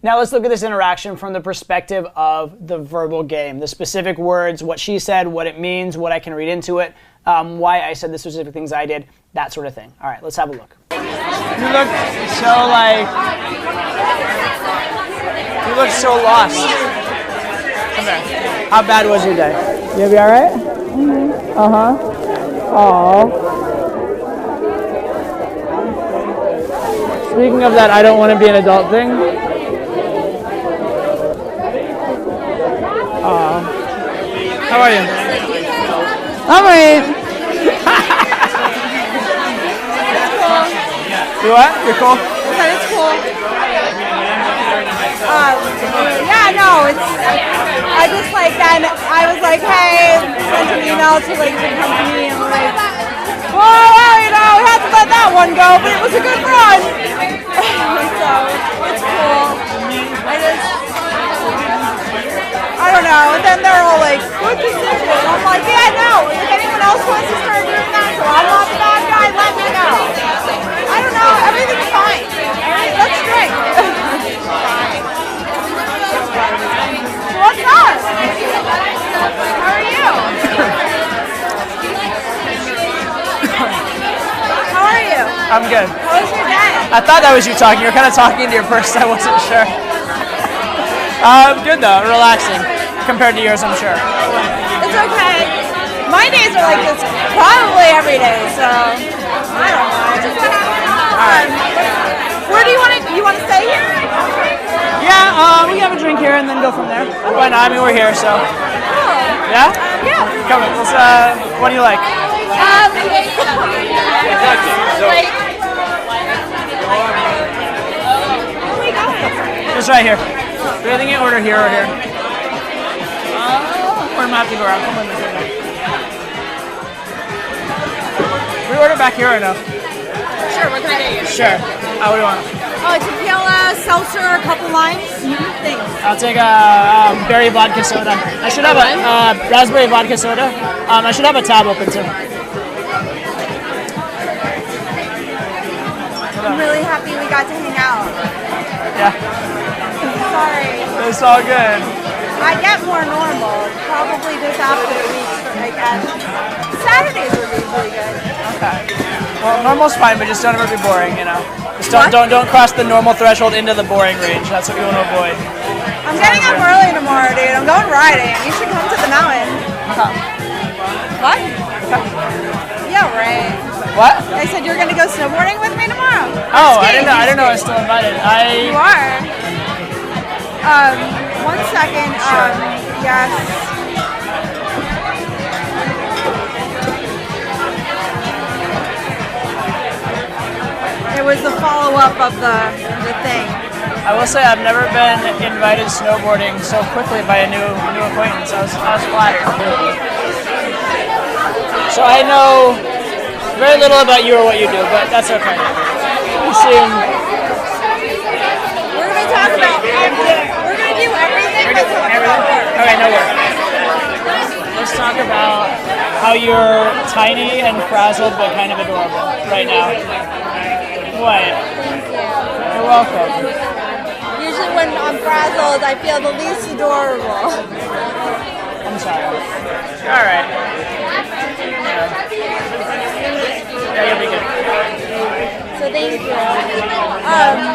Now let's look at this interaction from the perspective of the verbal game. The specific words, what she said, what it means, what I can read into it, why I said the specific things I did, that sort of thing. All right, let's have a look. You look so lost. Come here. How bad was your day? You gonna be all right? Mm-hmm. Aww. Speaking of that, I don't want to be an adult thing. How are you? All right. You what? You're cool? Yeah, it's cool. Yeah, no, I just like that. I was like, hey, sent an email to like the company and like, well, you know, we had to let that one go, but it was a good run. So it's cool. I don't know. And then they're all like, good decision. I'm like, yeah, no. If anyone else wants to start doing that, so I'm not the bad guy, let me know. I don't know. Everything's fine. Let's drink. What's up? How are you? How are you? I'm good. How was your day? I thought that was you talking. You were kind of talking into your person. I wasn't sure. Good though. Relaxing. Compared to yours, I'm sure. It's okay. My days are like this probably every day, so I don't know. Alright. Where do you want to stay here? Yeah, we can have a drink here and then go from there. Why not? I mean, we're here, so. Oh. Yeah? Yeah. Come on. Let's, what do you like? Just right here. Do you think you order here or here? Or am I have to go around? Come on, we order back here or no? Sure, what can I get you? Sure. What do you want? Tequila, seltzer, a couple limes. Thanks. I'll take a berry vodka soda. I should have a raspberry vodka soda. I should have a tab open too. I'm really happy we got to hang out. Yeah. Sorry. It's all good. I get more normal, probably just after the weeks, I guess. Saturdays would be really good. Okay. Well, normal's fine, but just don't ever be boring, you know. Just don't cross the normal threshold into the boring range. That's what you want to avoid. I'm getting up early tomorrow, dude. I'm going riding. You should come to the mountain. What? Yeah, right. What? I said you're gonna go snowboarding with me tomorrow. Oh, I didn't know. I didn't know I was still invited. You are. 1 second. Sure. Yes. It was the follow-up of the thing. I will say I've never been invited snowboarding so quickly by a new acquaintance. I was flattered. So I know very little about you or what you do, but that's okay. You seem. We're gonna talk about everything. We're gonna do everything but talk about work. Okay, no work. Let's talk about how you're tiny and frazzled but kind of adorable right now. What? Thank you. You're welcome. Usually when I'm frazzled, I feel the least adorable. I'm sorry. You're all right. Yeah, you'll be good. So thank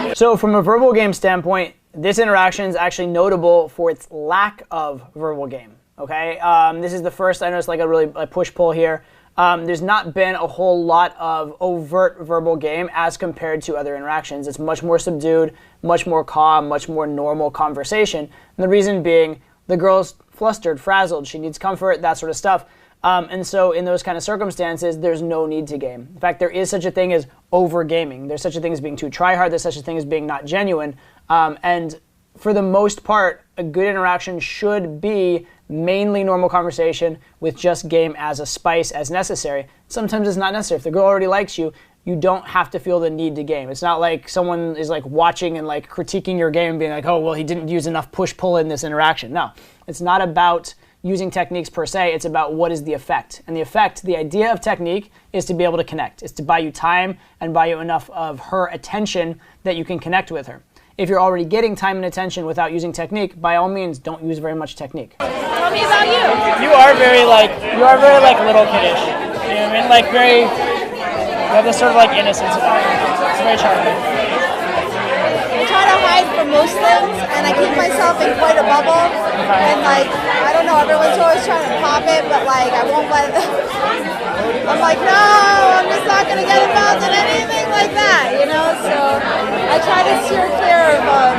you. So from a verbal game standpoint, this interaction is actually notable for its lack of verbal game. Okay, this is the first I noticed like a push-pull here. There's not been a whole lot of overt verbal game as compared to other interactions. It's much more subdued, much more calm, much more normal conversation. And the reason being, the girl's flustered, frazzled, she needs comfort, that sort of stuff. And so in those kind of circumstances, there's no need to game. In fact, there is such a thing as over-gaming. There's such a thing as being too try-hard. There's such a thing as being not genuine. And for the most part, a good interaction should be mainly normal conversation with just game as a spice, as necessary. Sometimes it's not necessary. If the girl already likes you, you don't have to feel the need to game. It's not like someone is like watching and like critiquing your game and being like, oh, well, he didn't use enough push-pull in this interaction. No, it's not about using techniques per se. It's about what is the effect. And the effect, the idea of technique is to be able to connect. It's to buy you time and buy you enough of her attention that you can connect with her. If you're already getting time and attention without using technique, by all means, don't use very much technique. Tell me about you. You are very like little kiddish. You know what I mean? Like you have this sort of like innocence about you. It's very charming. I try to hide from most things, and I keep myself in quite a bubble. And like, I don't know, everyone's always trying to pop it, but like, I won't let. I'm like, no, I'm just not gonna get involved in anything like that, you know. So I try to steer clear of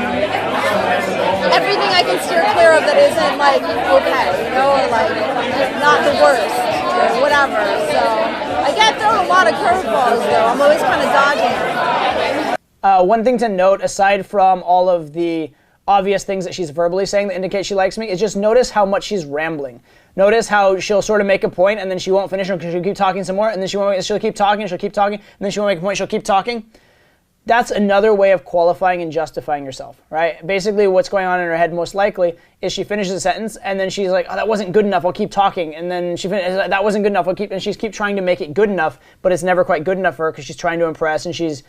everything I can steer clear of that isn't like okay, you know, or like not the worst or whatever. So I get thrown a lot of curveballs though. I'm always kind of dodging. One thing to note, aside from all of the obvious things that she's verbally saying that indicate she likes me, is just notice how much she's rambling. Notice how she'll sort of make a point and then she won't finish because she'll keep talking some more, and then she'll keep talking, and then she won't make a point, she'll keep talking. That's another way of qualifying and justifying yourself, right? Basically what's going on in her head most likely is she finishes a sentence and then she's like, oh, that wasn't good enough, I'll keep talking. And then that wasn't good enough, and she's keep trying to make it good enough, but it's never quite good enough for her because she's trying to impress and she's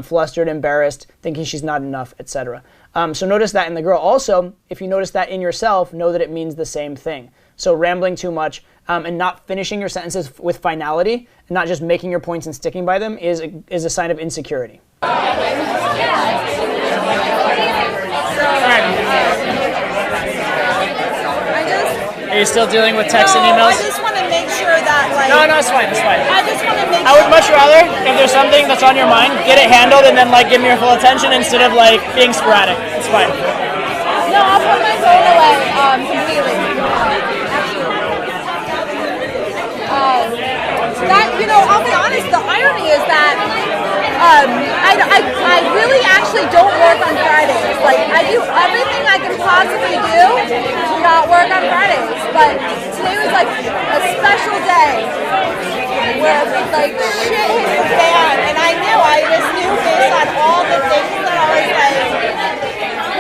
flustered, embarrassed, thinking she's not enough, etc. So notice that in the girl. Also, if you notice that in yourself, know that it means the same thing. So rambling too much and not finishing your sentences with finality and not just making your points and sticking by them is a sign of insecurity. Are you still dealing with texts and emails? I just want to make sure that like. No, it's fine. I just want to make. I would much rather, if there's something that's on your mind, get it handled and then like give me your full attention instead of like being sporadic. It's fine. No, I'll put my phone away completely. That, you know, I'll be honest, the irony is that I really actually don't work on Fridays. Like, I do everything I can possibly do to not work on Fridays. But today was like a special day where like shit hit the fan, and I just knew based on all the things that I was like,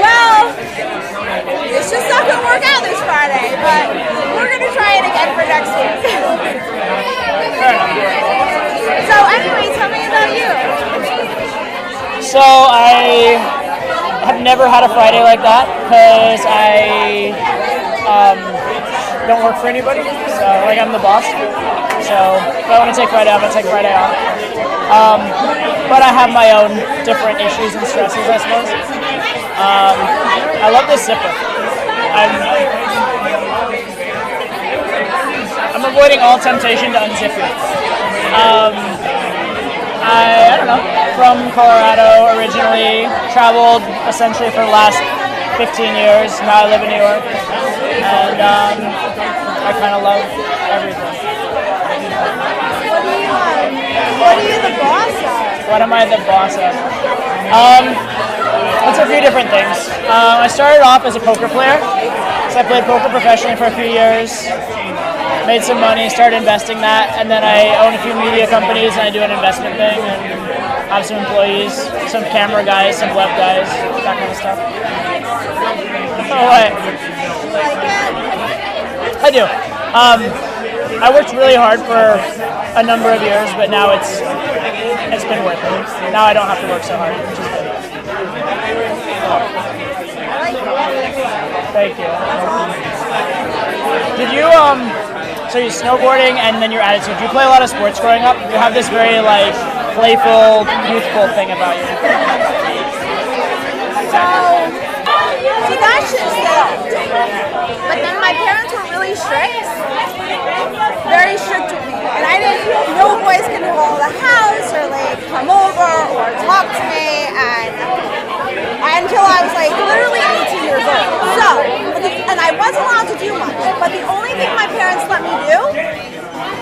well, it's just not gonna work out this Friday, but we're gonna try it again for next week. So anyway, tell me about you. So I have never had a Friday like that because I don't work for anybody. So like I'm the boss. So if I want to take Friday off, I take Friday off. But I have my own different issues and stresses, I suppose. I love this zipper. I'm avoiding all temptation to unzip it. I don't know, from Colorado originally, traveled essentially for the last 15 years. Now I live in New York, and I kind of love everything. What are you the boss of? What am I the boss of? It's a few different things. I started off as a poker player, so I played poker professionally for a few years. Made some money, started investing that, and then I own a few media companies and I do an investment thing and have some employees, some camera guys, some web guys, that kind of stuff. Oh, what? I do. I worked really hard for a number of years, but now it's been worth it. Now I don't have to work so hard, which is good. Thank you. Did you so you're snowboarding and then your attitude. Do you play a lot of sports growing up? You have this very like playful, youthful thing about you. So that shit helped. But then my parents were really strict. Very strict with me. And I didn't, no boys can go to the house or like come over or talk to me until I was like literally 18 years old. So, and I wasn't allowed to do much. But the only thing my parents let me do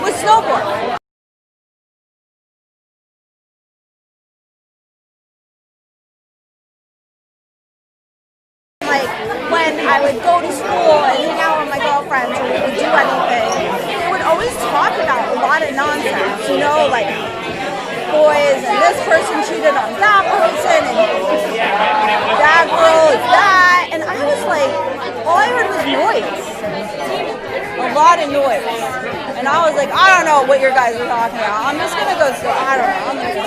was snowboard. Like when I would go to school and hang out with my girlfriends or we would do anything, they would always talk about a lot of nonsense, you know, like boys and this person cheated on that person and that girl is that, and I was like, all I heard was noise, a lot of noise, and I was like, I don't know what your guys are talking about. I'm just gonna go I don't know. I'm gonna go,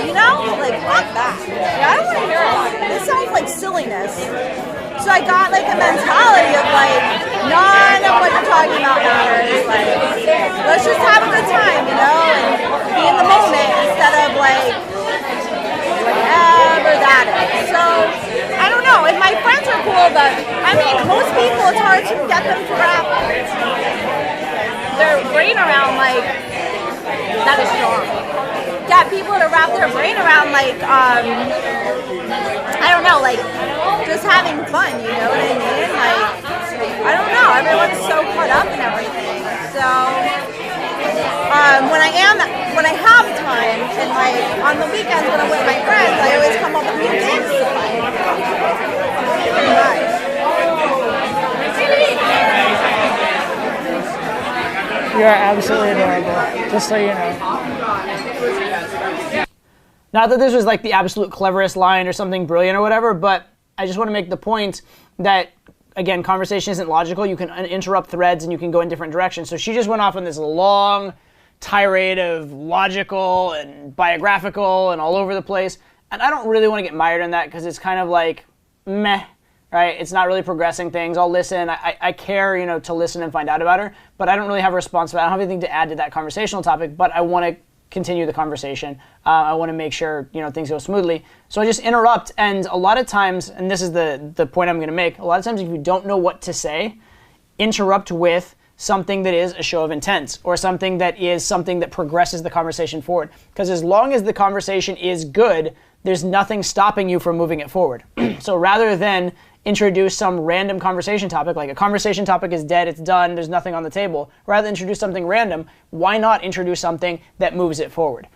you know, like fuck that. Yeah, I don't want to hear about it. This sounds like silliness. So I got like a mentality of like, none of what you're talking about matters. Like, let's just have a good time, you know, and be in the moment instead of like whatever that is. So I don't know. And my friends are cool, but I mean, most people it's hard to get them to wrap their brain around like that is strong. Get people to wrap their brain around like I don't know, like just having fun, you know what I mean? Like I don't know, everyone's so caught up in everything. So when I have time and like on the weekends when I'm with my friends, I always come up with new games to play. Pretty much. You are absolutely adorable, just so you know. Not that this was like the absolute cleverest line or something brilliant or whatever, but I just want to make the point that, again, conversation isn't logical. You can interrupt threads and you can go in different directions. So she just went off on this long tirade of logical and biographical and all over the place. And I don't really want to get mired in that because it's kind of like, meh, right? It's not really progressing things. I'll listen. I care, you know, to listen and find out about her, but I don't really have a response to that. I don't have anything to add to that conversational topic, but I want to continue the conversation. I want to make sure, you know, things go smoothly. So I just interrupt, and a lot of times, and this is the point I'm going to make, a lot of times if you don't know what to say, interrupt with something that is a show of intent or something that progresses the conversation forward. Because as long as the conversation is good, there's nothing stopping you from moving it forward. So rather than introduce some random conversation topic, like a conversation topic is dead, it's done, there's nothing on the table, rather than introduce something random, why not introduce something that moves it forward,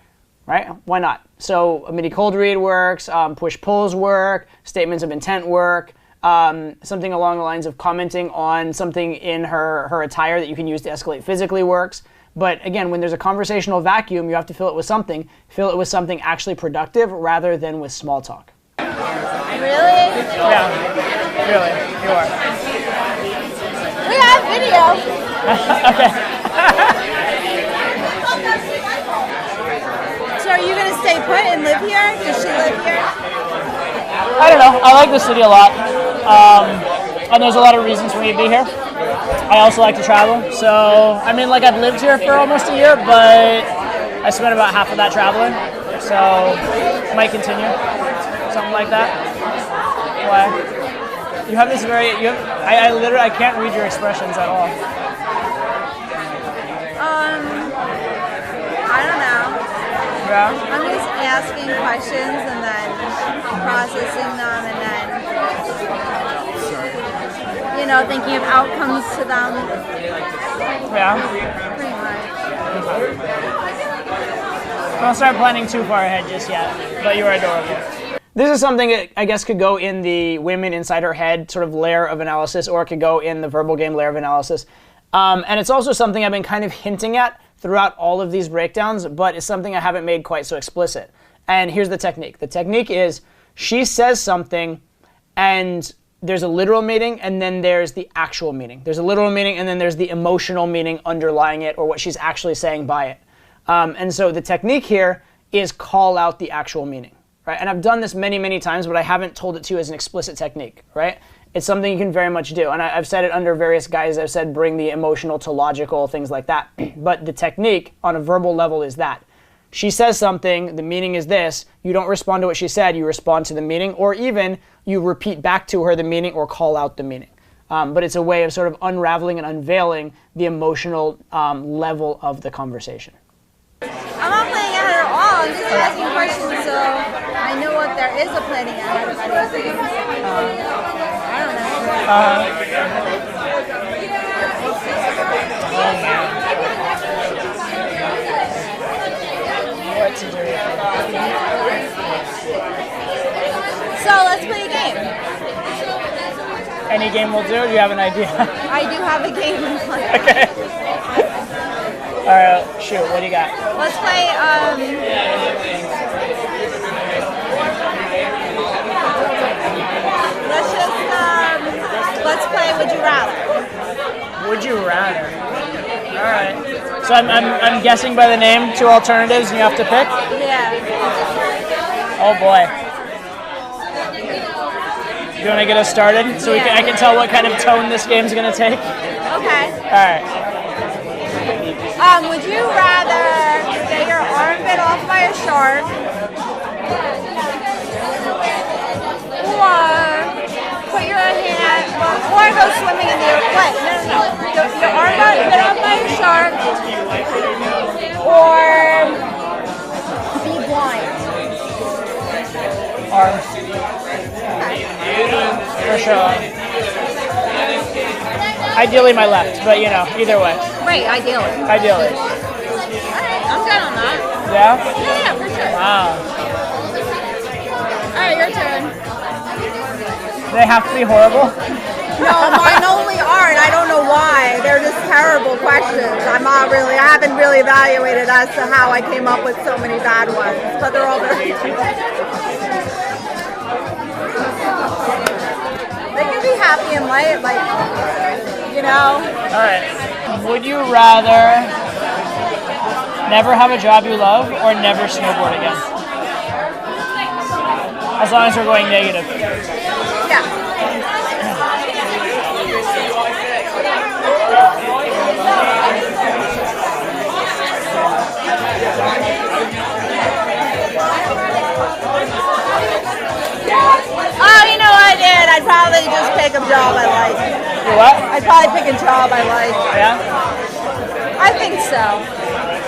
right? Why not? So a mini cold read works, push-pulls work, statements of intent work, something along the lines of commenting on something in her attire that you can use to escalate physically works. But again, when there's a conversational vacuum, you have to fill it with something. Fill it with something actually productive rather than with small talk. Really? Yeah, really, you are. We have video. Okay. So are you going to stay put and live here? Does she live here? I don't know. I like the city a lot. And there's a lot of reasons for me to be here. I also like to travel. So, I mean, like I've lived here for almost a year, but I spent about half of that traveling. So, might continue. Something like that. Why? You have this I literally, I can't read your expressions at all. I don't know. Yeah? I'm just asking questions and then processing them and then, you know, thinking of outcomes to them. Yeah? Pretty much. Don't start planning too far ahead just yet, but you are adorable. This is something that I guess could go in the women inside her head sort of layer of analysis, or it could go in the verbal game layer of analysis. And it's also something I've been kind of hinting at throughout all of these breakdowns, but it's something I haven't made quite so explicit. And here's the technique. The technique is she says something and there's a literal meaning and then there's the actual meaning. There's a literal meaning and then there's the emotional meaning underlying it, or what she's actually saying by it. And so the technique here is call out the actual meaning. Right? And I've done this many, many times, but I haven't told it to you as an explicit technique, right? It's something you can very much do. And I've said it under various guises. I've said bring the emotional to logical, things like that. But the technique on a verbal level is that. She says something, the meaning is this, you don't respond to what she said, you respond to the meaning, or even you repeat back to her the meaning or call out the meaning. But it's a way of sort of unraveling and unveiling the emotional level of the conversation. I'm not playing ahead at all. I'm just asking questions so I know what there is a planning ahead of anything. I don't know. What to do? So let's play a game. Any game will do? Do you have an idea? I do have a game in mind. Okay. All right, shoot. What do you got? Let's play. Let's play Would You Rather. Would you rather? All right. So I'm guessing by the name 2 alternatives, and you have to pick. Yeah. Oh boy. Do you want to get us started so I can tell what kind of tone this game's gonna take? Okay. All right. Would you rather get your arm bit off by a shark or put your hand, or go swimming in the wait, no. Your arm got bit off by a shark or be blind? Arm. For sure. Ideally my left, but you know, either way. Wait, ideally. Ideally. Alright, I'm good on that. Yeah? Yeah, for sure. Wow. Alright, your turn. They have to be horrible? No, mine only aren't. I don't know why. They're just terrible questions. I haven't really evaluated as to how I came up with so many bad ones, but they're all very They can be happy and light, like, you know. All right. Would you rather never have a job you love or never snowboard again? As long as we're going negative. Yeah. Oh, you know what I did? I'd probably just pick a job I like. You what? I'd probably pick a job I like. Yeah? I think so.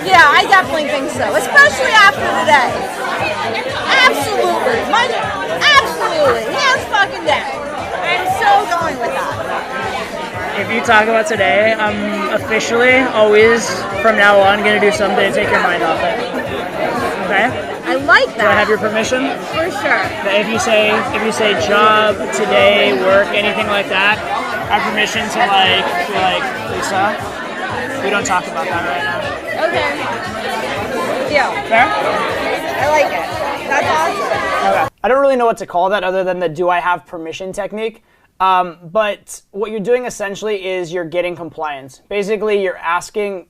Yeah, I definitely think so. Especially after today. Absolutely. Absolutely. Hands fucking down. I'm so going with that. If you talk about today, I'm officially always from now on going to do something to take your mind off it. Okay? I like that. Do I have your permission? For sure. If you say job, today, work, anything like that, I have permission to be like, Lisa, we don't talk about that right now. Okay. Deal. Fair? I like it. That's awesome. Okay. I don't really know what to call that other than the do I have permission technique. But what you're doing essentially is you're getting compliance. Basically, you're asking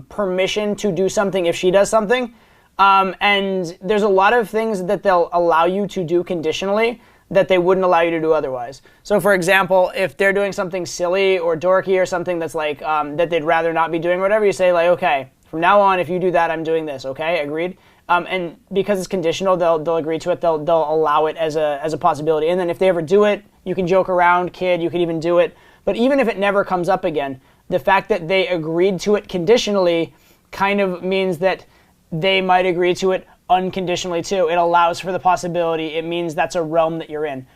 permission to do something if she does something. And there's a lot of things that they'll allow you to do conditionally that they wouldn't allow you to do otherwise. So for example, if they're doing something silly or dorky or something that's like, that they'd rather not be doing, whatever, you say like, okay, from now on, if you do that, I'm doing this, okay, agreed? And because it's conditional, they'll agree to it, they'll allow it as a possibility. And then if they ever do it, you can joke around, kid, you can even do it. But even if it never comes up again, the fact that they agreed to it conditionally kind of means that they might agree to it unconditionally too. It allows for the possibility. It means that's a realm that you're in.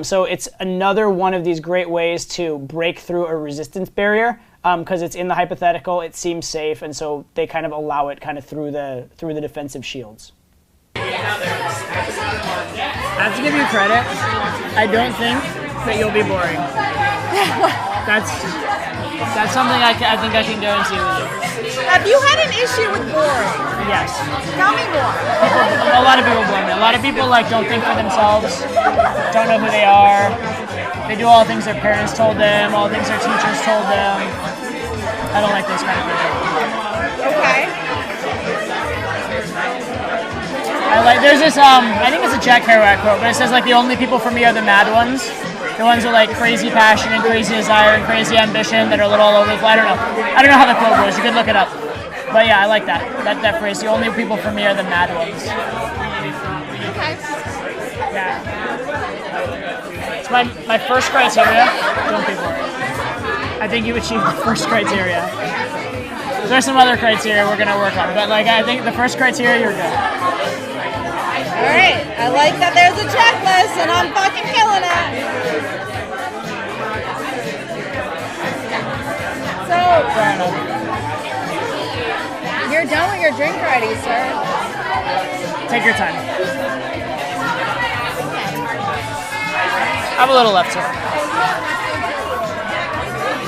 So it's another one of these great ways to break through a resistance barrier because it's in the hypothetical, it seems safe, and so they kind of allow it kind of through the defensive shields. I have to give you credit. I don't think that you'll be boring. That's something I think I can guarantee with you. Have you had an issue with boring? Yes. Tell me more. A lot of people bore me. A lot of people don't think for themselves, don't know who they are. They do all the things their parents told them, all the things their teachers told them. I don't like those kind of people. Okay. There's this, I think it's a Jack Kerouac quote, but it says the only people for me are the mad ones. The ones with crazy passion and crazy desire and crazy ambition that are a little all over the place. I don't know how the quote goes. You could look it up. But yeah, I like that phrase. The only people for me are the mad ones. Okay. Yeah. It's my first criteria. Don't be boring. I think you achieved the first criteria. There's some other criteria we're gonna work on, but I think the first criteria, you're good. All right. I like that there's a checklist, and I'm fucking killing it. So, you're done with your drink already, sir. Take your time. I have a little left here.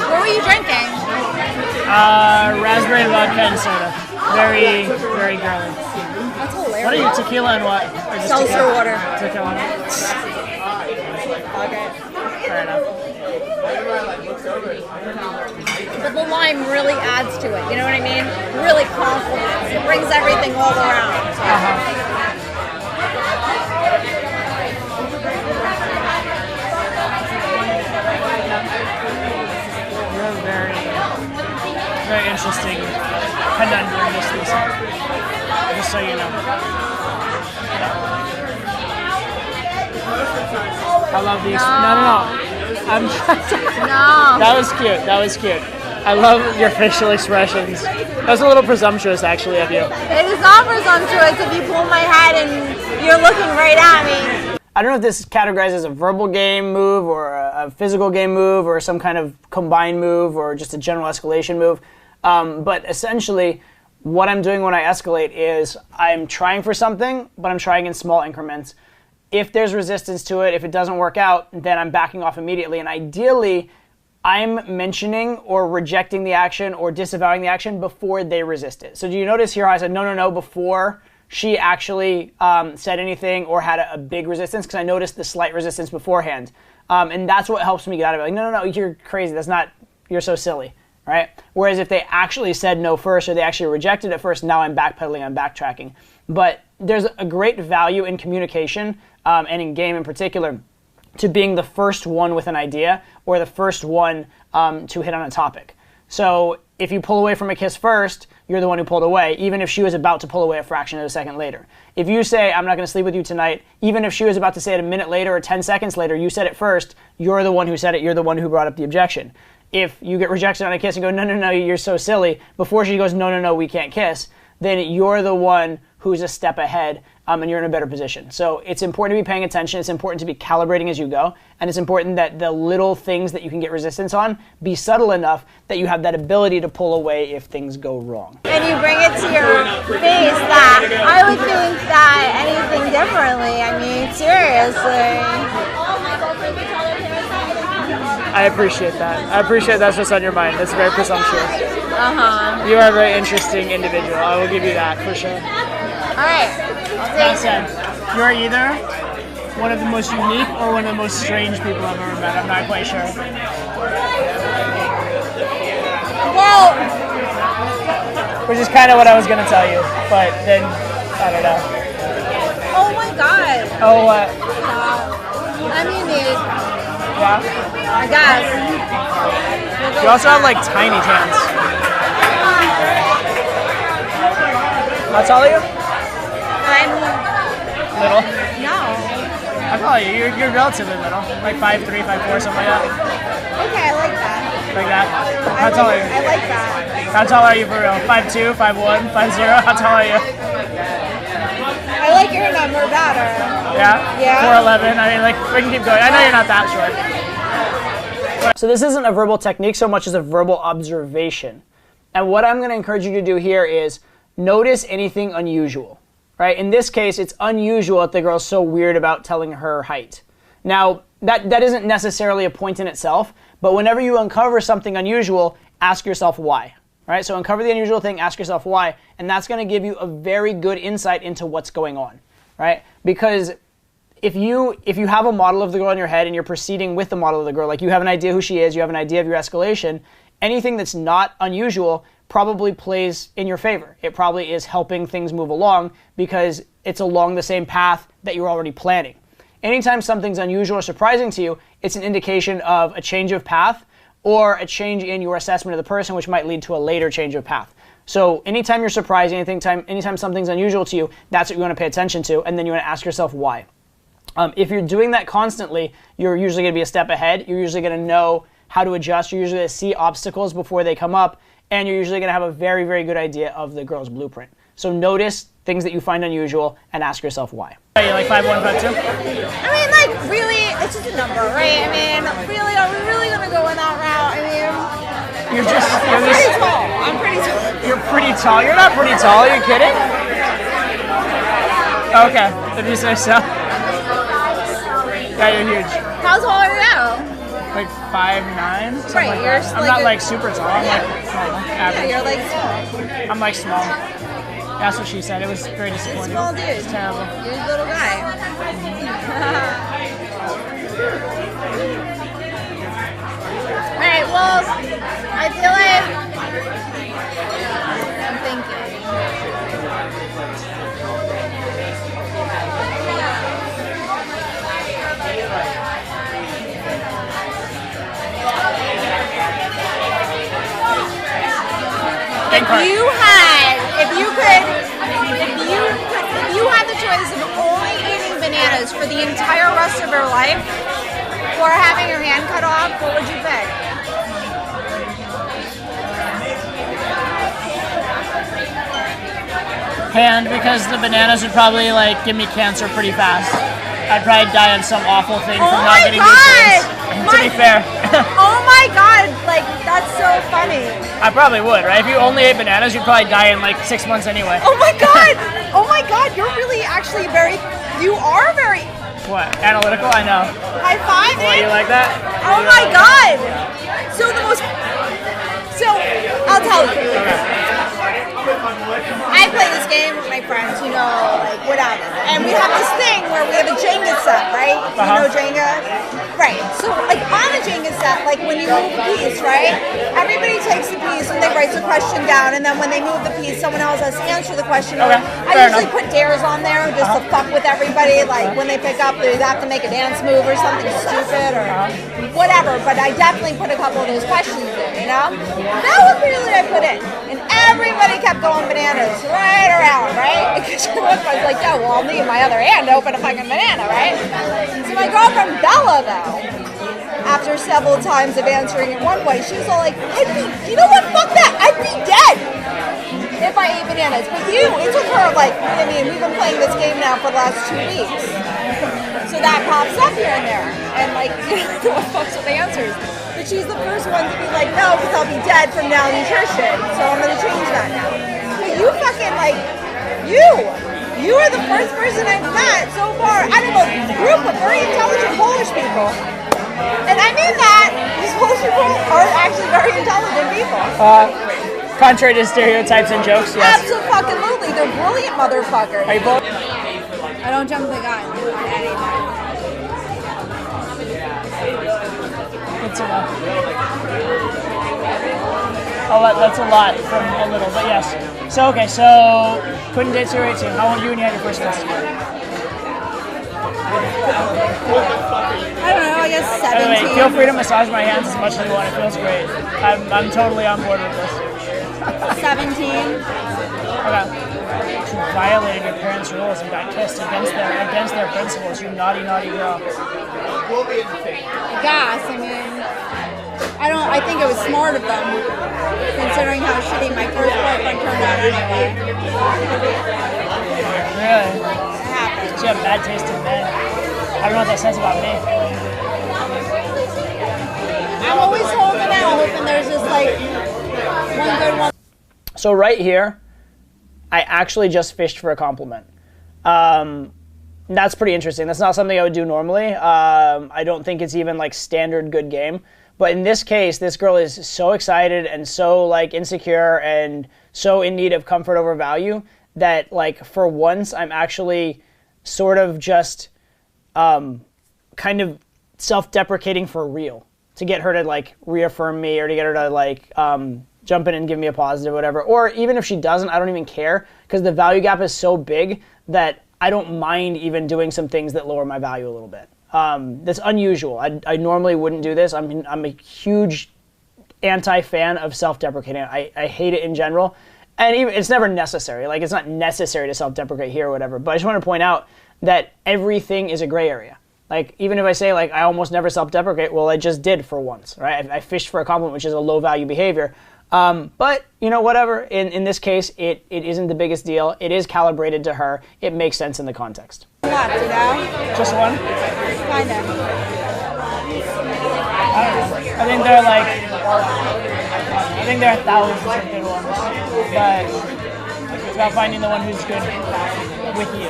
What were you drinking? Raspberry vodka and soda. Very, very girly. That's hilarious. What are you, tequila and what? Or just Seltzer tequila? water. Tequila. Okay. Fair enough. But the lime really adds to it, you know what I mean? Really complements. It brings everything all around. You're a very interesting conundrum this season. Just so you know. I love these. No. I'm trying to. No. That was cute. I love your facial expressions. That was a little presumptuous, actually, of you. It is not presumptuous if you pull my head and you're looking right at me. I don't know if this categorizes as a verbal game move or a physical game move or some kind of combined move or just a general escalation move. But essentially, what I'm doing when I escalate is I'm trying for something, but I'm trying in small increments. If there's resistance to it, if it doesn't work out, then I'm backing off immediately. And ideally, I'm mentioning or rejecting the action or disavowing the action before they resist it. So do you notice here how I said no before she actually said anything or had a big resistance? Because I noticed the slight resistance beforehand. And that's what helps me get out of it. Like, no, you're crazy. You're so silly, right? Whereas if they actually said no first or they actually rejected it first, now I'm backpedaling, I'm backtracking. But there's a great value in communication and in game in particular to being the first one with an idea or the first one to hit on a topic. So if you pull away from a kiss first, you're the one who pulled away, even if she was about to pull away a fraction of a second later. If you say, I'm not going to sleep with you tonight, even if she was about to say it a minute later or 10 seconds later, you said it first, you're the one who said it, you're the one who brought up the objection. If you get rejected on a kiss and go, no, you're so silly, before she goes, no, we can't kiss, then you're the one who's a step ahead and you're in a better position. So it's important to be paying attention, it's important to be calibrating as you go, and it's important that the little things that you can get resistance on be subtle enough that you have that ability to pull away if things go wrong. And you bring it to your face that I would think that anything differently. I mean, seriously. I appreciate that. I appreciate that's what's on your mind. That's very presumptuous. Uh-huh. You are a very interesting individual. I will give you that for sure. All right. That said, you're either one of the most unique or one of the most strange people I've ever met. I'm not quite sure. Well, which is kind of what I was going to tell you, but then, I don't know. oh my God. Oh, what? I'm unique, Yeah? I guess. You also have, like, tiny hands. How tall are you? I'm Little. no. How tall are you? You're relatively little. Like 5'3", 5'4", something like that. Okay, I like that. Like that? How tall are you? I like that. How tall are you for real? 5'2", 5'1", 5'0"? How tall are you? I like your number better. Yeah? Yeah. 4'11". I mean, like, we can keep going. I know you're not that short. So this isn't a verbal technique so much as a verbal observation. And what I'm going to encourage you to do here is notice anything unusual. Right? In this case, it's unusual that the girl's so weird about telling her height. Now, that isn't necessarily a point in itself, but whenever you uncover something unusual, ask yourself why. Right? So uncover the unusual thing, ask yourself why, and that's going to give you a very good insight into what's going on. Right? Because if you have a model of the girl in your head and you're proceeding with the model of the girl, like you have an idea who she is, you have an idea of your escalation, anything that's not unusual probably plays in your favor. It probably is helping things move along because it's along the same path that you're already planning. Anytime something's unusual or surprising to you, it's an indication of a change of path or a change in your assessment of the person, which might lead to a later change of path. So anytime you're surprised, anytime something's unusual to you, that's what you want to pay attention to, and then you want to ask yourself why. If you're doing that constantly, you're usually going to be a step ahead. You're usually going to know how to adjust. You're usually going to see obstacles before they come up, and you're usually going to have a very, very good idea of the girl's blueprint. So notice things that you find unusual and ask yourself why. Are you like 5'1", 5'2"? I mean, like, really, it's just a number, right? I mean, really, are we really going to go in that route? I mean, You're pretty tall. I'm pretty tall. You're pretty tall. You're not pretty tall. Are you kidding? Okay, if you say so. Yeah, you're huge. How tall are you? Like 5'9", Right, like you're that. like I'm not a- like super tall. I'm like normal, Yeah, average. you're like small. I'm like small. That's what she said. It was very disappointing. Small dude. It's terrible. You're a little guy. if you had the choice of only eating bananas for the entire rest of your life or having your hand cut off, what would you pick? Hand, because the bananas would probably like give me cancer pretty fast. I'd probably die of some awful thing from not getting nutrients. To be fair. Oh my god, like that's so funny. I probably would, right? If you only ate bananas, you'd probably die in like 6 months anyway. Oh my god, you're really actually you are very... What, analytical? I know. High five, What, you like that? Oh my god. I'll tell you. I play this game with my friends, like whatever. And we have this thing where we have a Jenga set, right? You know Jenga? Right. So like on a Jenga set, like when you move a piece, right? Everybody takes the piece and they write the question down, and then when they move the piece, someone else has to answer the question. Okay. I usually put dares on there just to fuck with everybody. Like when they pick up, they have to make a dance move or something stupid or whatever. But I definitely put a couple of those questions in, That was really I put in. And everybody kept going bananas right around, right? Because I was like, yo, well, I'll need my other hand to open a fucking banana, right? So my girlfriend Bella, though, after several times of answering it one way, she was all like, you know what, fuck that, I'd be dead if I ate bananas. But it took her we've been playing this game now for the last 2 weeks. So that pops up here and there. And what fucks with answers. But she's the first one to be like, no, because I'll be dead from malnutrition. So I'm going to change that now. But you fucking, you are the first person I've met so far out of a group of very intelligent Polish people. And I mean that. These Polish people are actually very intelligent people. Contrary to stereotypes and jokes, yes. Absolutely. They're brilliant motherfuckers. Are you both? I don't jump the gun on anything. That's enough. That's a lot from a little, but yes. So couldn't date till you're 18. How old were you when you had your first kiss? I don't know, I guess 17. By the way, feel free to massage my hands as much as you want. It feels great. I'm totally on board with this. 17. Okay. You violated your parents' rules and got kissed against their principles. You naughty, naughty girl. Gas, I think it was smart of them, considering how shitty my first boyfriend turned out anyway. Really? It happened. You have bad taste in men. I don't know what that says about me. I'm always holding out, hoping there's just one good one. So right here, I actually just fished for a compliment. That's pretty interesting. That's not something I would do normally. I don't think it's even standard good game. But in this case, this girl is so excited and so insecure and so in need of comfort over value that for once I'm actually sort of just kind of self-deprecating for real to get her to reaffirm me or to get her to jump in and give me a positive or whatever. Or even if she doesn't, I don't even care because the value gap is so big that I don't mind even doing some things that lower my value a little bit. That's unusual. I normally wouldn't do this. I'm a huge anti-fan of self-deprecating. I hate it in general. And even it's never necessary. It's not necessary to self-deprecate here or whatever. But I just want to point out that everything is a gray area. Even if I say I almost never self-deprecate, well, I just did for once, right? I fished for a compliment, which is a low-value behavior. But, whatever. In this case, it isn't the biggest deal. It is calibrated to her. It makes sense in the context. What, Just one? Kind of. I think there are thousands of good ones, but it's about finding the one who's good with you.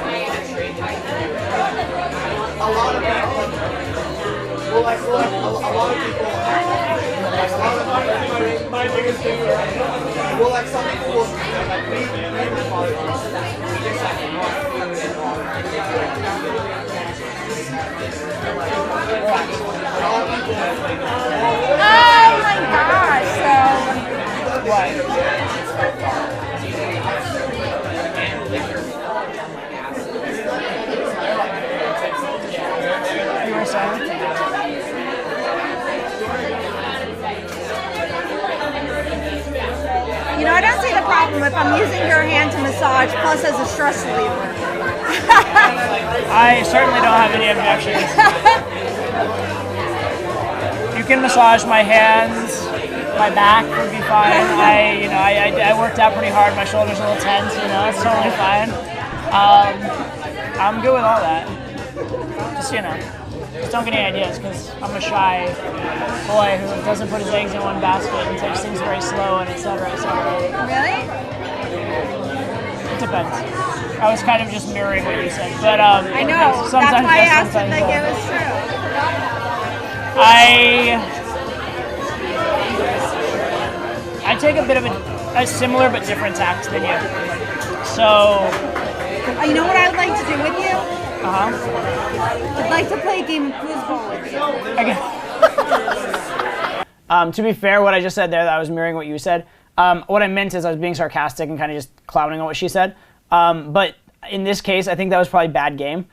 A lot of people, my biggest thing is, some people will Oh my gosh, so... What? You were saying? I don't see the problem if I'm using your hand to massage, plus as a stress reliever. I certainly don't have any objections. You can massage my hands, my back would be fine. I worked out pretty hard. My shoulders are a little tense. It's totally fine. I'm good with all that. Just don't get any ideas because I'm a shy boy who doesn't put his eggs in one basket and takes things very slow and etc. Really? It depends. I was kind of just mirroring what you said, but I know. Sometimes that's why I asked if sometimes it was true. I take a bit of a similar but different tact than you. So. You know what I would like to do with you? I'd like to play a game of foosball with you. Okay. To be fair, what I just said there, that I was mirroring what you said. What I meant is I was being sarcastic and kind of just clowning on what she said. But in this case, I think that was probably a bad game.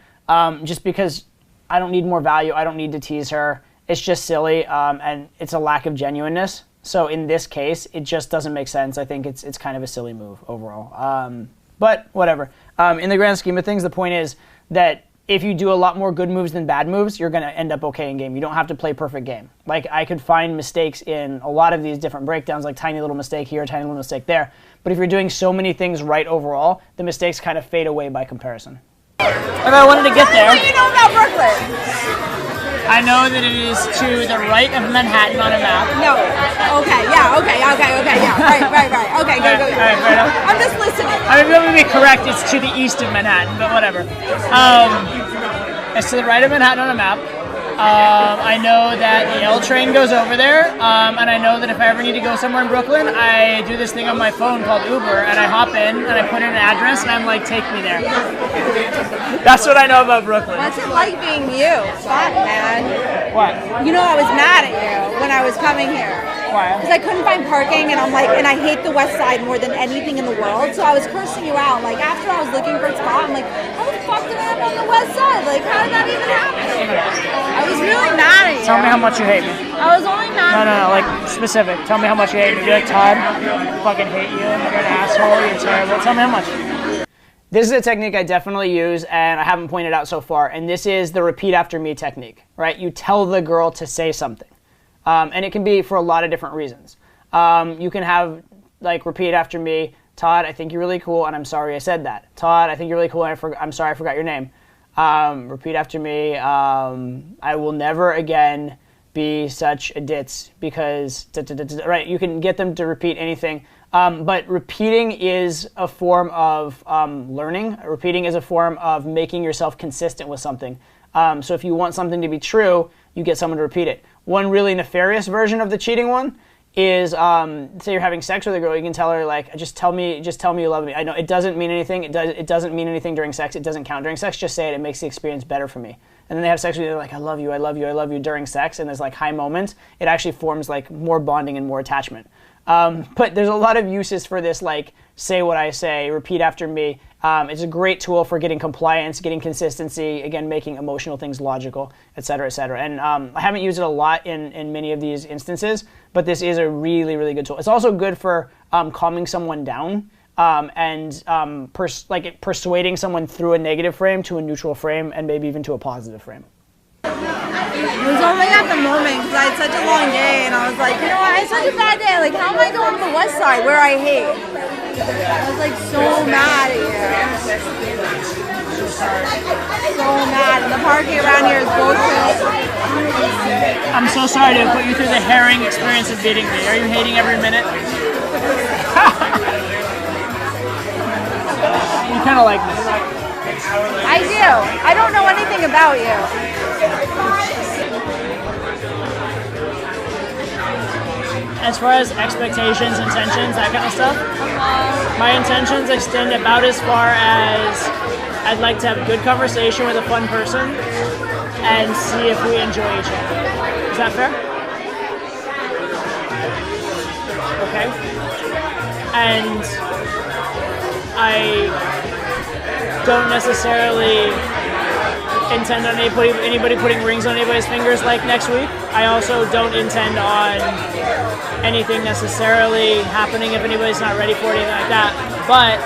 Just because I don't need more value. I don't need to tease her. It's just silly, and it's a lack of genuineness. So in this case, it just doesn't make sense. I think it's kind of a silly move overall. But whatever. In the grand scheme of things, the point is that if you do a lot more good moves than bad moves, you're going to end up okay in game. You don't have to play perfect game. Like, I could find mistakes in a lot of these different breakdowns, like tiny little mistake here, tiny little mistake there. But if you're doing so many things right overall, the mistakes kind of fade away by comparison. If I wanted to get there, What do you know about Brooklyn? I know that it is to the right of Manhattan on a map. No. Okay. Yeah. Okay. Yeah. Right. Okay. Go. All right, right up. I'm just listening. I mean, let me be correct. It's to the east of Manhattan, but whatever. It's to the right of Manhattan on a map. I know that the L train goes over there, and I know that if I ever need to go somewhere in Brooklyn, I do this thing on my phone called Uber, and I hop in, and I put in an address, and I'm like, take me there. That's what I know about Brooklyn. What's it like being you? Fuck, man. What? You know I was mad at you when I was coming here. Why? Because I couldn't find parking, and and I hate the West Side more than anything in the world, so I was cursing you out. Like, after I was looking for a spot, I'm like, how the fuck did I end up on the West Side? Like, how did that even happen? I was really mad at you. Tell me how much you hate me. I was only mad at you. No, like, specific. Tell me how much you hate me. Be like, Todd, I fucking hate you, you're an asshole, you're terrible. Tell me how much. This is a technique I definitely use, and I haven't pointed out so far, and this is the repeat after me technique, right? You tell the girl to say something, and it can be for a lot of different reasons. You can have, like, repeat after me, Todd, I think you're really cool, and I'm sorry I said that. Todd, I think you're really cool, and I'm sorry I forgot your name. Repeat after me, I will never again be such a ditz because, right, you can get them to repeat anything. But repeating is a form of learning. Repeating is a form of making yourself consistent with something. So if you want something to be true, you get someone to repeat it. One really nefarious version of the cheating one is, say you're having sex with a girl, you can tell her, like, just tell me you love me. I know it doesn't mean anything. It doesn't mean anything during sex. It doesn't count during sex. Just say it. It makes the experience better for me. And then they have sex with you, they're like, I love you during sex, and there's like high moments. It actually forms like more bonding and more attachment. But there's a lot of uses for this, like, say what I say, repeat after me. It's a great tool for getting compliance, getting consistency, again, making emotional things logical, et cetera, et cetera. And I haven't used it a lot in many of these instances, but this is a really, really good tool. It's also good for calming someone down and persuading someone through a negative frame to a neutral frame and maybe even to a positive frame. It was only at the moment because I had such a long day, and I was like, you know what, I had such a bad day. Like, how am I going to the West Side where I hate? I was like so mad at you. So mad. And the parking around here is bullshit. I'm so sorry to put you through the harrowing experience of dating me. Are you hating every minute? You kind of like me. I do. I don't know anything about you. As far as expectations, intentions, that kind of stuff, my intentions extend about as far as I'd like to have a good conversation with a fun person and see if we enjoy each other. Is that fair? Okay. And I don't necessarily intend on anybody putting rings on anybody's fingers like next week. I also don't intend on anything necessarily happening if anybody's not ready for it, anything like that. But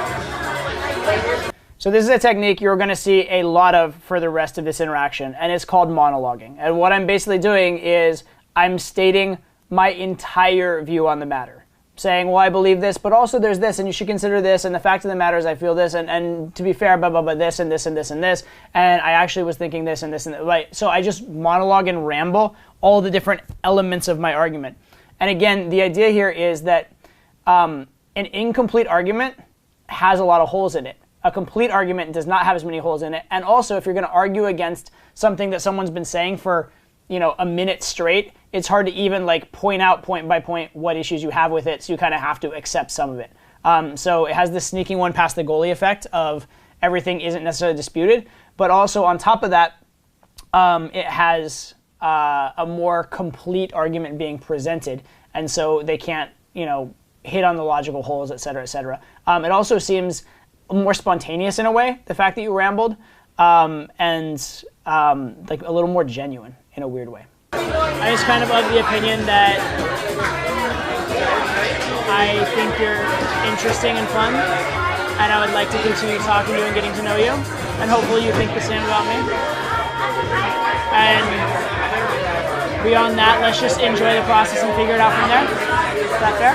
so this is a technique you're going to see a lot of for the rest of this interaction, and it's called monologuing. And what I'm basically doing is I'm stating my entire view on the matter, saying, well, I believe this, but also there's this, and you should consider this, and the fact of the matter is I feel this, and to be fair, blah, blah, blah, this, and this, and this, and this, and I actually was thinking this, and this, and that, right? So I just monologue and ramble all the different elements of my argument. And again, the idea here is that an incomplete argument has a lot of holes in it. A complete argument does not have as many holes in it. And also, if you're going to argue against something that someone's been saying for, a minute straight, it's hard to even like point out point by point what issues you have with it. So you kind of have to accept some of it. So it has this sneaking one past the goalie effect of everything isn't necessarily disputed, but also on top of that, it has a more complete argument being presented, and so they can't, hit on the logical holes, et cetera, et cetera. It also seems more spontaneous in a way, the fact that you rambled, and like a little more genuine in a weird way. I was kind of the opinion that I think you're interesting and fun, and I would like to continue talking to you and getting to know you, and hopefully you think the same about me. And beyond that, let's just enjoy the process and figure it out from there. Is that fair?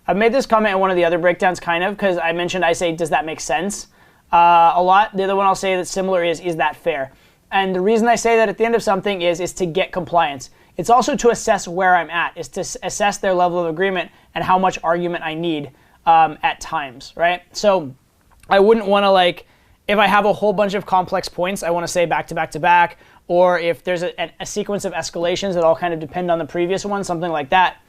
I've made this comment in one of the other breakdowns kind of, because I mentioned, I say, does that make sense? A lot. The other one I'll say that's similar is that fair? And the reason I say that at the end of something is to get compliance. It's also to assess where I'm at, is to assess their level of agreement and how much argument I need at times, right? So I wouldn't want to, like, if I have a whole bunch of complex points I want to say back to back to back, or if there's a sequence of escalations that all kind of depend on the previous one, something like that,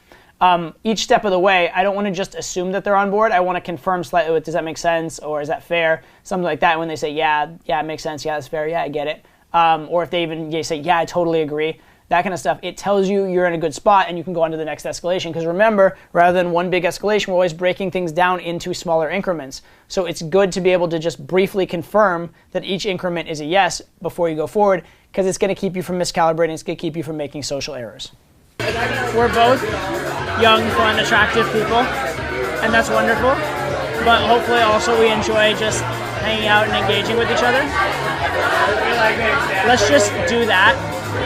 each step of the way, I don't want to just assume that they're on board. I want to confirm slightly with, does that make sense, or is that fair? Something like that. When they say, yeah, it makes sense, yeah, that's fair, yeah, I get it. Or if they say, yeah, I totally agree, that kind of stuff, it tells you you're in a good spot and you can go on to the next escalation. Because remember, rather than one big escalation, we're always breaking things down into smaller increments. So it's good to be able to just briefly confirm that each increment is a yes before you go forward, because it's going to keep you from miscalibrating, it's going to keep you from making social errors. We're both young, fun, attractive people, and that's wonderful. But hopefully also we enjoy just hanging out and engaging with each other. Let's just do that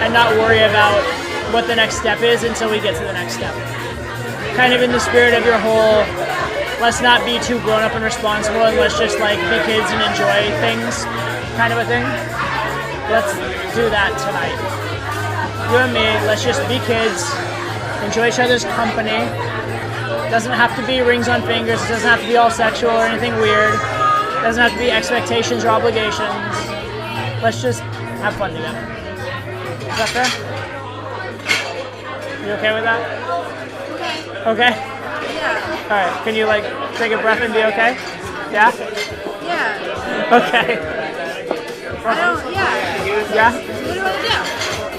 and not worry about what the next step is until we get to the next step. Kind of in the spirit of your whole, let's not be too grown up and responsible, and let's just like be kids and enjoy things kind of a thing. Let's do that tonight. You and me, let's just be kids, enjoy each other's company. It doesn't have to be rings on fingers, it doesn't have to be all sexual or anything weird. It doesn't have to be expectations or obligations. Let's just have fun together. Is that fair? You okay with that? Okay? Yeah. Alright, can you like take a breath and be okay? Yeah? Yeah. Okay. Yeah. Yeah? So what do you want to do?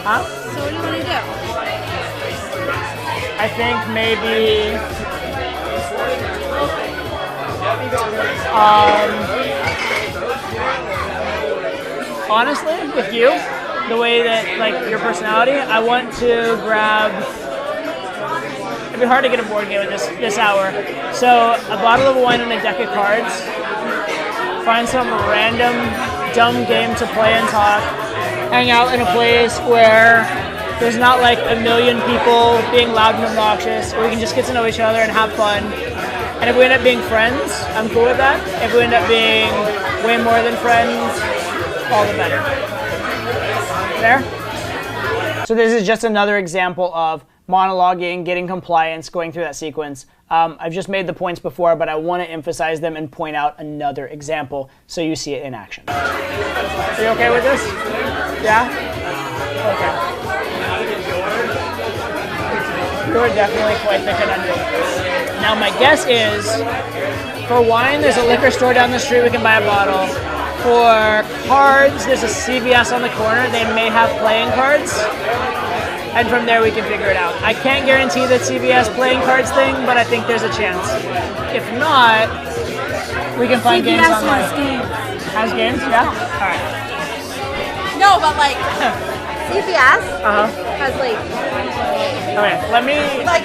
Huh? So what do you want to do? I think maybe honestly, with you, the way that, like, your personality, I want to grab, it'd be hard to get a board game at this hour, so a bottle of wine and a deck of cards, find some random dumb game to play and talk, hang out in a place where there's not like a million people being loud and obnoxious, where we can just get to know each other and have fun. And if we end up being friends, I'm cool with that. If we end up being way more than friends, all the better. There? So this is just another example of monologuing, getting compliance, going through that sequence. I've just made the points before, but I want to emphasize them and point out another example so you see it in action. Are you okay with this? Yeah? Okay. You are definitely quite the conundrum. Now my guess is, for wine, there's a liquor store down the street we can buy a bottle. For cards, there's a CVS on the corner. They may have playing cards. And from there we can figure it out. I can't guarantee that CVS playing cards thing, but I think there's a chance. If not, we can find games online. Has games. Has games? Yeah? Alright. No, but like CPS has like Okay, let me like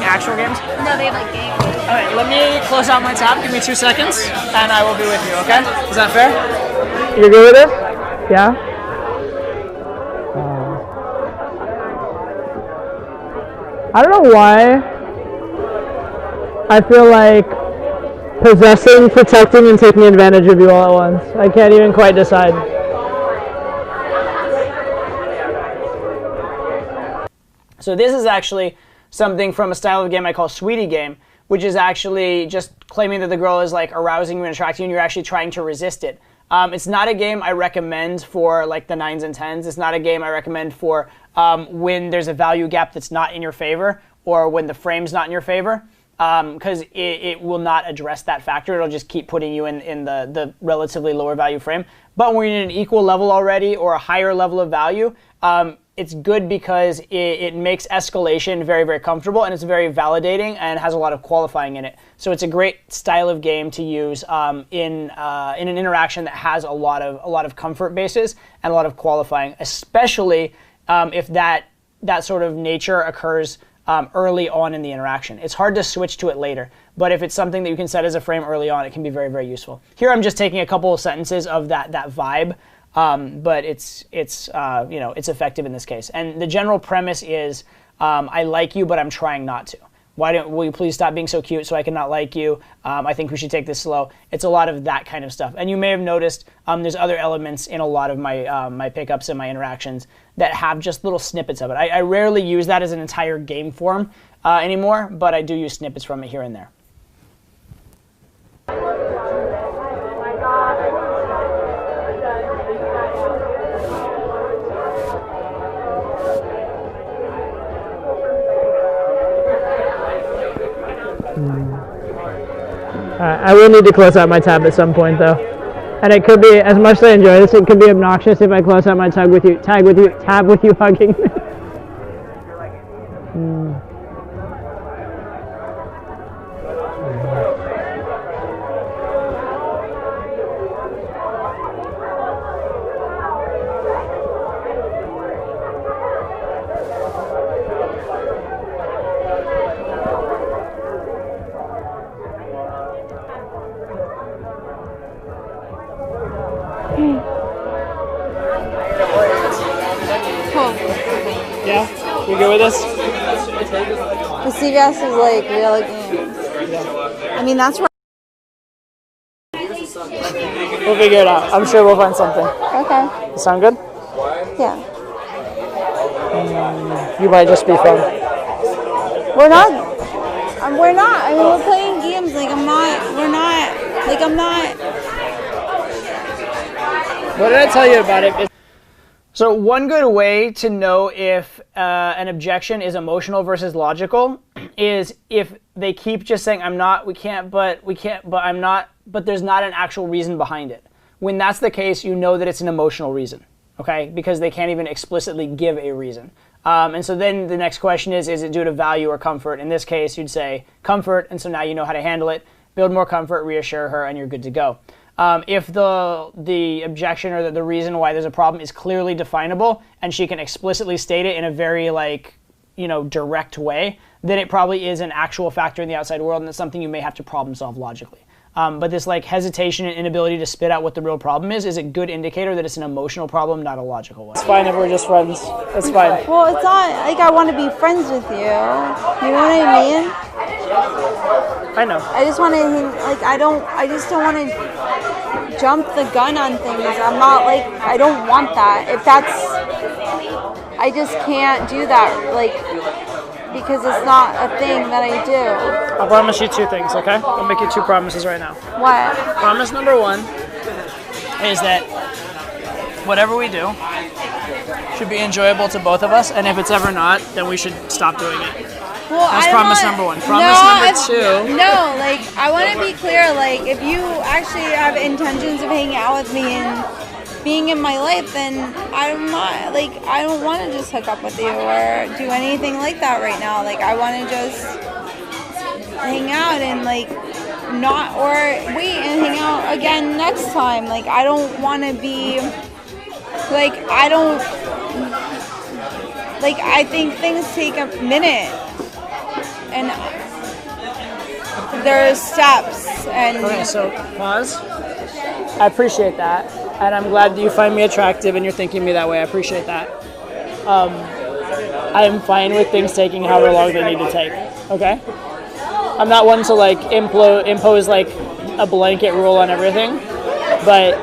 actual games. no, they have like games. All right, let me close out my tab. Give me 2 seconds, and I will be with you. Okay? Is that fair? You're good with this? Yeah. I don't know why. I feel like possessing, protecting, and taking advantage of you all at once. I can't even quite decide. So this is actually something from a style of game I call Sweetie Game, which is actually just claiming that the girl is like arousing you and attracting you, and you're actually trying to resist it. It's not a game I recommend for like the 9s and 10s. It's not a game I recommend for when there's a value gap that's not in your favor or when the frame's not in your favor, because it will not address that factor. It'll just keep putting you in the relatively lower value frame. But when you're in an equal level already or a higher level of value, it's good because it makes escalation very, very comfortable, and it's very validating and has a lot of qualifying in it. So it's a great style of game to use in an interaction that has a lot of comfort bases and a lot of qualifying, especially if that sort of nature occurs early on in the interaction. It's hard to switch to it later, but if it's something that you can set as a frame early on, it can be very, very useful. Here I'm just taking a couple of sentences of that vibe. But it's effective in this case. And the general premise is, I like you, but I'm trying not to. Will you please stop being so cute so I can not like you? I think we should take this slow. It's a lot of that kind of stuff. And you may have noticed there's other elements in a lot of my pickups and my interactions that have just little snippets of it. I rarely use that as an entire game form anymore, but I do use snippets from it here and there. I will need to close out my tab at some point, though. And it could be, as much as I enjoy this, it could be obnoxious if I close out my tab with you hugging. Yeah? You good with this? The CVS is like real games. I mean, that's right. We'll figure it out. I'm sure we'll find something. Okay. Sound good? Yeah. You might just be fun. We're not. We're not. I mean, we're playing games. Like, I'm not. We're not. Like, I'm not. What did I tell you about it? So one good way to know if an objection is emotional versus logical is if they keep just saying, I'm not, we can't, but I'm not, but there's not an actual reason behind it. When that's the case, you know that it's an emotional reason, okay? Because they can't even explicitly give a reason. And so then the next question is it due to value or comfort? In this case, you'd say comfort, and so now you know how to handle it. Build more comfort, reassure her, and you're good to go. If the objection or the reason why there's a problem is clearly definable and she can explicitly state it in a very direct way, then it probably is an actual factor in the outside world and it's something you may have to problem solve logically. But this hesitation and inability to spit out what the real problem is a good indicator that it's an emotional problem, not a logical one. It's fine if we're just friends. It's fine. Well, it's not like I want to be friends with you. You know what I mean? I know. I just want to, I just don't want to jump the gun on things. I'm not I don't want that. If that's, I just can't do that, because it's not a thing that I do. I'll promise you 2 things, okay? I'll make you 2 promises right now. What? Promise number 1 is that whatever we do should be enjoyable to both of us, and if it's ever not, then we should stop doing it. Well, that's promise number 1. Promise number 2. No, I want to be clear, if you actually have intentions of hanging out with me and being in my life, then I'm not, I don't want to just hook up with you or do anything like that right now. I want to just hang out and, not, or wait and hang out again next time. Like, I don't want to be, like, I think things take a minute, and there are steps, and... Okay, so pause. I appreciate that, and I'm glad that you find me attractive and you're thinking me that way. I appreciate that. I am fine with things taking however long they need to take, okay? I'm not one to, like, impose, like, a blanket rule on everything, but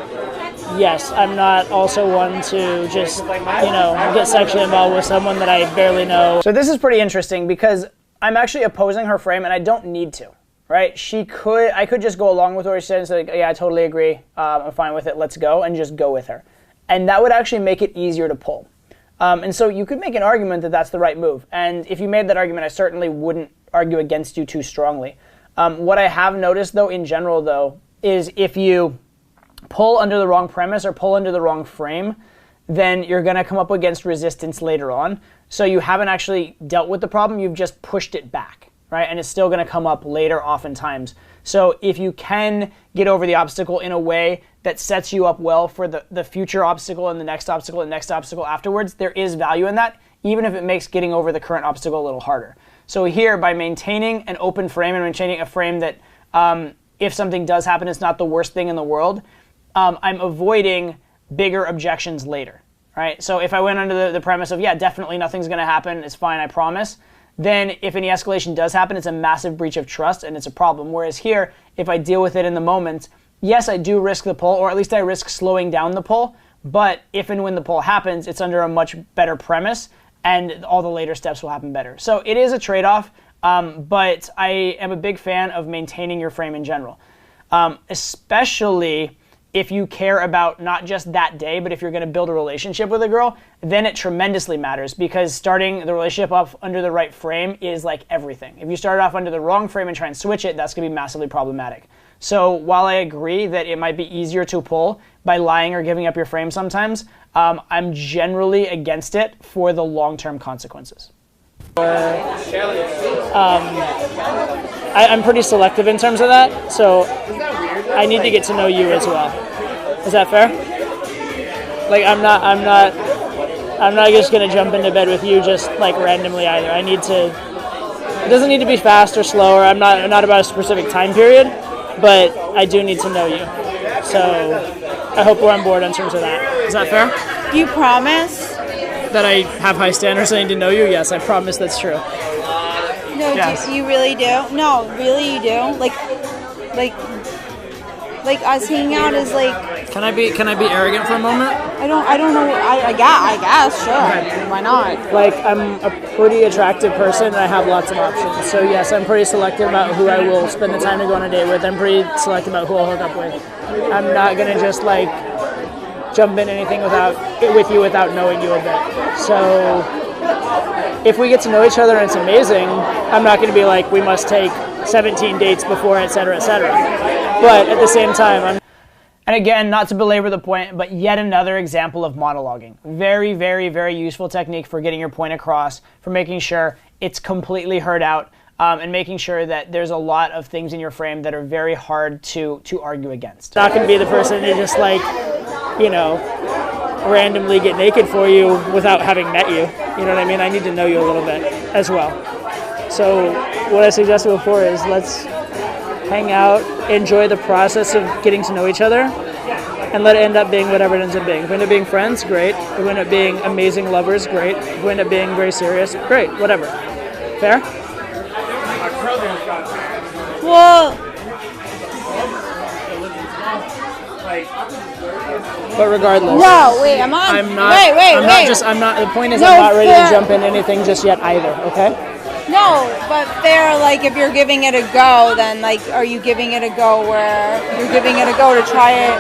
yes, I'm not also one to just, get sexually involved with someone that I barely know. So this is pretty interesting because I'm actually opposing her frame and I don't need to, right? I could just go along with what she said and say, like, yeah, I totally agree. I'm fine with it. Let's go, and just go with her. And that would actually make it easier to pull. And so you could make an argument that that's the right move. And if you made that argument, I certainly wouldn't argue against you too strongly. What I have noticed, though, in general, though, is if you pull under the wrong premise or pull under the wrong frame, then you're going to come up against resistance later on. So you haven't actually dealt with the problem, you've just pushed it back, right? And it's still going to come up later oftentimes. So if you can get over the obstacle in a way that sets you up well for the future obstacle and the next obstacle and next obstacle afterwards, there is value in that, even if it makes getting over the current obstacle a little harder. So here, by maintaining an open frame and maintaining a frame that if something does happen, it's not the worst thing in the world, I'm avoiding bigger objections later, right? So if I went under the premise of, yeah, definitely nothing's going to happen, it's fine, I promise, then if any escalation does happen, it's a massive breach of trust and it's a problem. Whereas here, if I deal with it in the moment, yes, I do risk the pull, or at least I risk slowing down the pull, but if and when the pull happens, it's under a much better premise and all the later steps will happen better. So it is a trade-off, but I am a big fan of maintaining your frame in general, especially if you care about not just that day, but if you're going to build a relationship with a girl, then it tremendously matters, because starting the relationship off under the right frame is like everything. If you start off under the wrong frame and try and switch it, that's going to be massively problematic. So while I agree that it might be easier to pull by lying or giving up your frame sometimes, I'm generally against it for the long-term consequences. I'm pretty selective in terms of that, so I need to get to know you as well. Is that fair? Like, I'm not just gonna jump into bed with you just like randomly either. It doesn't need to be fast or slow, or I'm not about a specific time period, but I do need to know you. So I hope we're on board in terms of that. Is that fair? Do you promise? That I have high standards and I need to know you? Yes, I promise that's true. No, Yes. you really do? No, really you do? Like us hanging out is like... Can I be arrogant for a moment? I don't know. I guess, sure. Okay. Why not? Like, I'm a pretty attractive person and I have lots of options. So yes, I'm pretty selective about who I will spend the time to go on a date with. I'm pretty selective about who I'll hook up with. I'm not gonna just like jump in anything with you without knowing you a bit. So if we get to know each other and it's amazing, I'm not gonna be like, we must take 17 dates before, etc., etc. But at the same time, And again, not to belabor the point, but yet another example of monologuing. Very, very, very useful technique for getting your point across, for making sure it's completely heard out, and making sure that there's a lot of things in your frame that are very hard to argue against. not going to be the person to just like, randomly get naked for you without having met you. You know what I mean? I need to know you a little bit as well. So what I suggested before is let's hang out, enjoy the process of getting to know each other, and let it end up being whatever it ends up being. If we end up being friends, great. If we end up being amazing lovers, great. If we end up being very serious, great. Whatever. Fair? Well, But regardless. no, wait, I'm on. I'm not. Wait. The point is, No, I'm not ready fair. to jump in anything just yet either. Okay. No, but fair, like, if you're giving it a go, then, like, are you giving it a go where you're giving it a go to try it?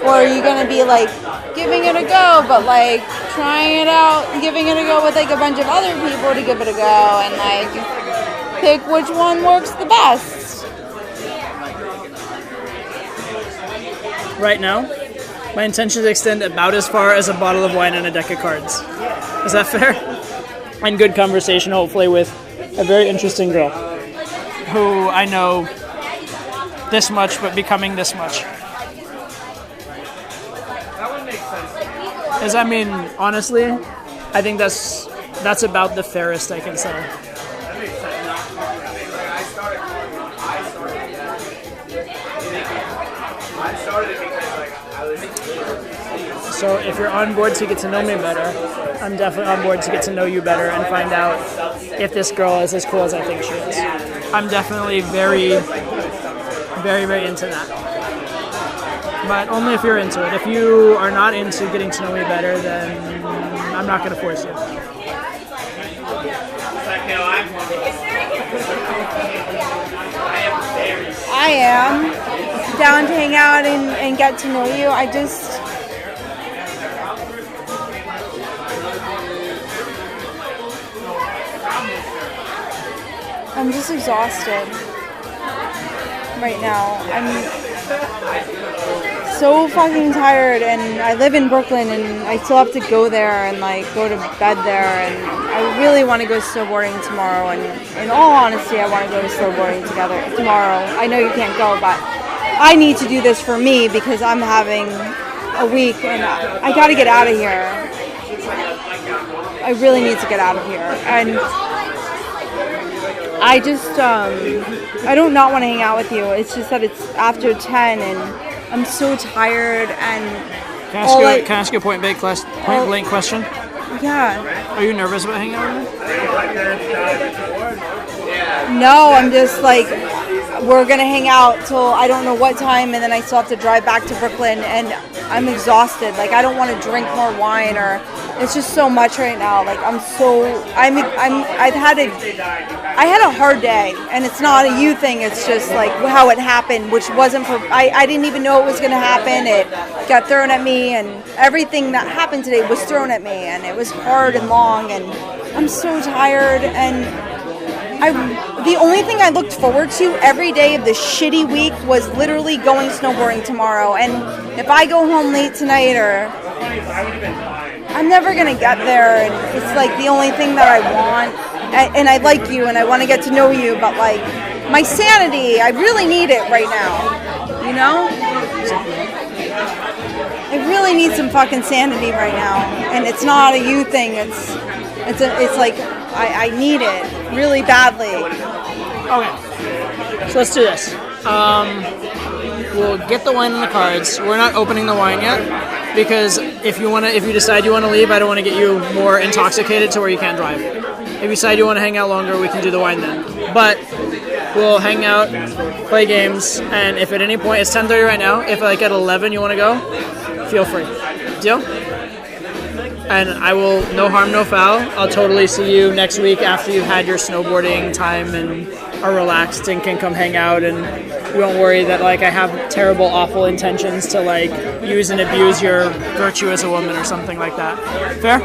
Or are you going to be, like, giving it a go, but, like, trying it out, giving it a go with, like, a bunch of other people to give it a go, and, like, pick which one works the best? Right now, my intentions extend about as far as a bottle of wine and a deck of cards. Is that fair? And good conversation, hopefully, with a very interesting girl who I know this much, but becoming this much. Is, I mean, honestly, I think that's about the fairest I can say. So if you're on board to get to know me better, I'm definitely on board to get to know you better and find out if this girl is as cool as I think she is. I'm definitely very, very, very into that. But only if you're into it. If you are not into getting to know me better, then I'm not going to force you. I am down to hang out and get to know you. I'm just exhausted right now. I'm so fucking tired, and I live in Brooklyn, and I still have to go there and like go to bed there, and I really want to go snowboarding tomorrow, and in all honesty, I want to go to snowboarding tomorrow. I know you can't go, but I need to do this for me because I'm having a week, and I got to get out of here. I really need to get out of here, and I just, I don't not want to hang out with you. It's just that it's after 10 and I'm so tired and... Can I ask you a point-blank question? Yeah. Are you nervous about hanging out with me? No, I'm just like, we're going to hang out till I don't know what time, and then I still have to drive back to Brooklyn, and I'm exhausted. Like, I don't want to drink more wine, or it's just so much right now. Like, I had a hard day, and it's not a you thing. It's just like how it happened, which wasn't for, I didn't even know it was going to happen. It got thrown at me, and everything that happened today was thrown at me, and it was hard and long, and I'm so tired, and the only thing I looked forward to every day of this shitty week was literally going snowboarding tomorrow. And if I go home late tonight, or I'm never gonna get there, and it's like the only thing that I want. And I like you, and I want to get to know you, but like my sanity, I really need it right now. You know? I really need some fucking sanity right now, and it's not a you thing. It's like I need it really badly. Okay, so let's do this. We'll get the wine on the cards. We're not opening the wine yet because if you decide you want to leave, I don't want to get you more intoxicated to where you can't drive. If you decide you want to hang out longer, we can do the wine then. But we'll hang out, play games, and if at any point it's 10:30 right now, if like at 11 you want to go, feel free. Deal? And I will, no harm, no foul. I'll totally see you next week after you've had your snowboarding time and are relaxed and can come hang out, and you won't worry that like I have terrible, awful intentions to like use and abuse your virtue as a woman or something like that. Fair?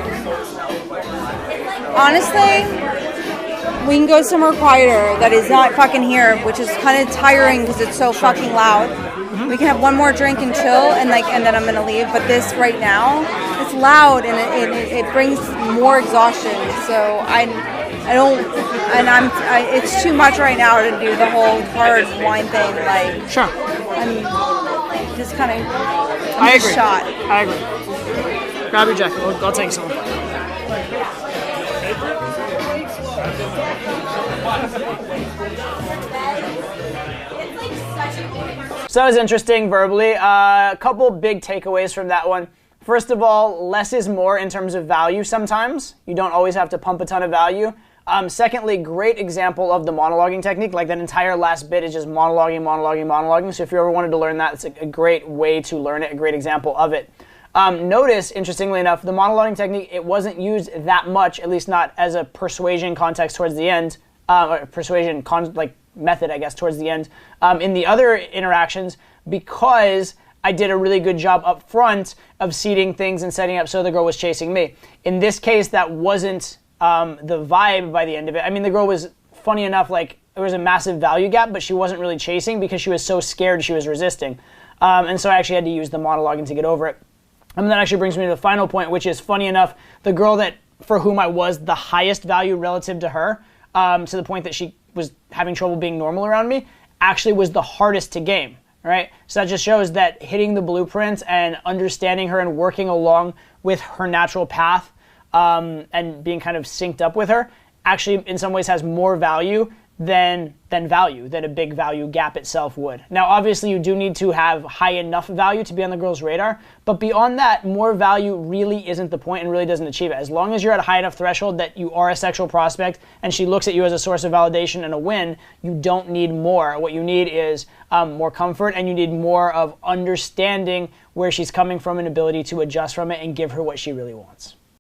Honestly, we can go somewhere quieter that is not fucking here, which is kind of tiring because it's so fucking loud. We can have one more drink and chill, and then I'm gonna leave. But this right now, it's loud and it brings more exhaustion. So it's too much right now to do the whole hard wine thing. Like, sure, I'm just kind of. I agree. Shot. I agree. Grab your jacket. I'll take some. So that was interesting verbally. A couple big takeaways from that one. First of all, less is more in terms of value sometimes. You don't always have to pump a ton of value. Secondly, great example of the monologuing technique. Like that entire last bit is just monologuing. So if you ever wanted to learn that, it's a great way to learn it, a great example of it. Notice, interestingly enough, the monologuing technique, it wasn't used that much, at least not as a persuasion context towards the end, or persuasion method, I guess, towards the end. In the other interactions, because I did a really good job up front of seeding things and setting up so the girl was chasing me. In this case, that wasn't the vibe by the end of it. I mean, the girl was, funny enough, like, there was a massive value gap, but she wasn't really chasing because she was so scared she was resisting. And so I actually had to use the monologuing to get over it. And that actually brings me to the final point, which is, funny enough, the girl for whom I was the highest value relative to her, to the point that she was having trouble being normal around me, actually was the hardest to game, right? So that just shows that hitting the blueprints and understanding her and working along with her natural path and being kind of synced up with her actually in some ways has more value than a big value gap itself would. Now, obviously, you do need to have high enough value to be on the girl's radar, but beyond that, more value really isn't the point and really doesn't achieve it. As long as you're at a high enough threshold that you are a sexual prospect and she looks at you as a source of validation and a win, you don't need more. What you need is more comfort, and you need more of understanding where she's coming from and ability to adjust from it and give her what she really wants.